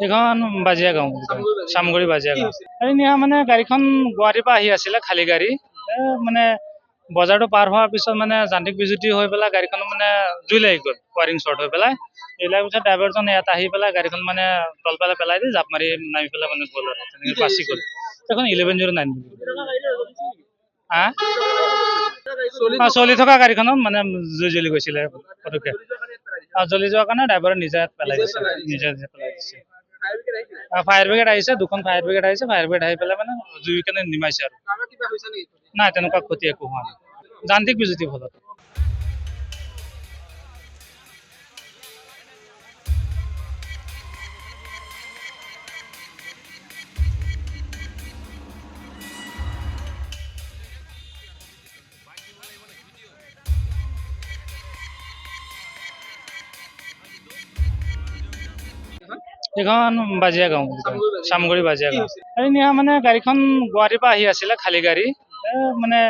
এখন বাজিয়া গাঁও চামগুৰি বাজিয়া গাঁও নিয়া মানে গাড়ীখন গুৱাহাটীৰ পৰা আহি আছিলে খালী গাড়ী মানে বজাৰটো পাৰ হোৱাৰ পিছত মানে যান্ত্ৰিক বিজুতি হৈ পেলাই গাড়ীখন মানে জুই লাগি গ'ল ৱাৰিং শ্বৰ্ট হৈ পেলাই এইবিলাক পিছত ড্ৰাইভাৰজন ইয়াত আহি পেলাই গাড়ীখন মানে তলফালে পেলাই দি জাপ মাৰি নামি পেলাই মানে গ'ল আৰু তেনেকৈ বাচি গ'ল এখন 1109 হা চলি থকা গাড়ীখনত মানে জুই জ্বলি গৈছিলে পটককে জ্বলি যোৱাৰ কাৰণে ড্ৰাইভাৰে নিজে পেলাই দিছে নিজে পেলাই দিছে ফায়াৰ ব্ৰিগেড আহিছে দুখন ফায়াৰ ব্ৰিগেড আহিছে ফায়াৰ ব্ৰিগেড আহি পেলাই মানে জুই কেনে নিমাইছে আৰু নাই তেনেকুৱা ক্ষতি একো হোৱা নাই যান্ত্ৰিক বিজুতি ফলত এখন বাজিয়া গাঁও চামগুৰি বাজিয়া গাঁও নিয়া মানে গাড়ীখন গুৱাহাটীৰ পৰা আহি আছিলে খালী গাড়ী মানে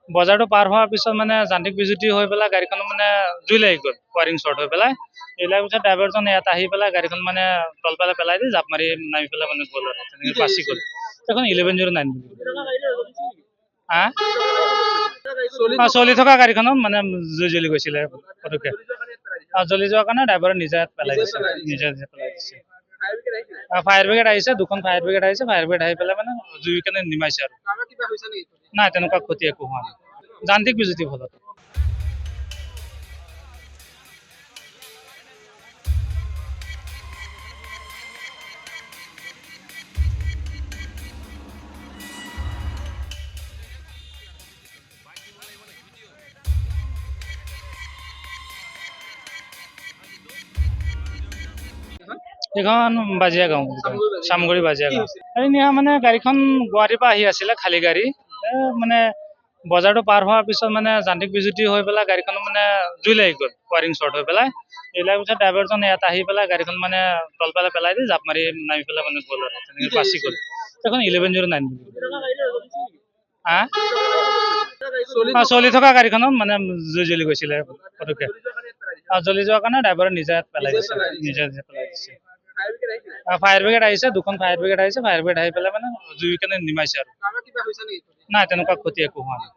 বজাৰটো পাৰ হোৱাৰ পিছত মানে যান্ত্ৰিক বিজুতি হৈ পেলাই গাড়ীখন মানে জুই লাগি গ'ল ৱাৰিং শ্বৰ্ট হৈ পেলাই এইবিলাক পিছত ড্ৰাইভাৰজন ইয়াত আহি পেলাই গাড়ীখন মানে তলফালে পেলাই দি জাপ মাৰি নামি পেলাই মানে গ'ল আৰু তেনেকৈ বাচি গ'ল এখন 1109 হা চলি থকা গাড়ীখনত মানে জুই জ্বলি গৈছিলে পটককে জ্বলি যোৱাৰ কাৰণে ড্ৰাইভাৰে নিজে পেলাই দিছে নিজে পেলাই দিছে ফায়াৰ ব্ৰিগেড আহিছে দুখন ফায়াৰ ব্ৰিগেড আহিছে ফায়াৰ ব্ৰিগেড আহি পেলাই মানে জুই কেনে নিমাইছে আৰু নাই তেনেকুৱা ক্ষতি একো হোৱা নাই যান্ত্ৰিক বিজুতি ফলত এখন বাজিয়া গাঁও চামগুৰি বাজিয়া গাঁও নিয়া মানে গাড়ীখন গুৱাহাটীৰ পৰা আহি আছিলে খালী গাড়ী মানে বজাৰটো পাৰ হোৱাৰ পিছত মানে যান্ত্ৰিক বিজুতি হৈ পেলাই গাড়ীখন মানে জুই লাগি গ'ল ৱাৰিং শ্বৰ্ট হৈ পেলাই এইবিলাক পিছত ড্ৰাইভাৰজন ইয়াত আহি পেলাই গাড়ীখন মানে তলফালে পেলাই দি জাপ মাৰি নামি পেলাই মানে গ'ল আৰু তেনেকৈ বাচি গ'ল এখন 1109 হা চলি থকা গাড়ীখনত মানে জুই জ্বলি গৈছিলে পটককে জ্বলি যোৱাৰ কাৰণে ড্ৰাইভাৰে নিজে পেলাই দিছে নিজে পেলাই দিছে ফায়াৰ ব্ৰিগেড আহিছে দুখন ফায়াৰ ব্ৰিগেড আহিছে ফায়াৰ ব্ৰিগেড আহি পেলাই মানে জুই কেনে নিমাইছে আৰু নাই তেনেকুৱা ক্ষতি একো হোৱা নাই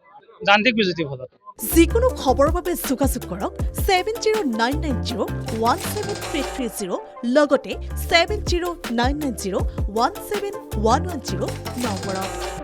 যান্ত্ৰিক বিজুতি ফলত যিকোনো খবৰৰ বাবে যোগাযোগ কৰক 7099017330 লগতে 7099017110 নম্বৰত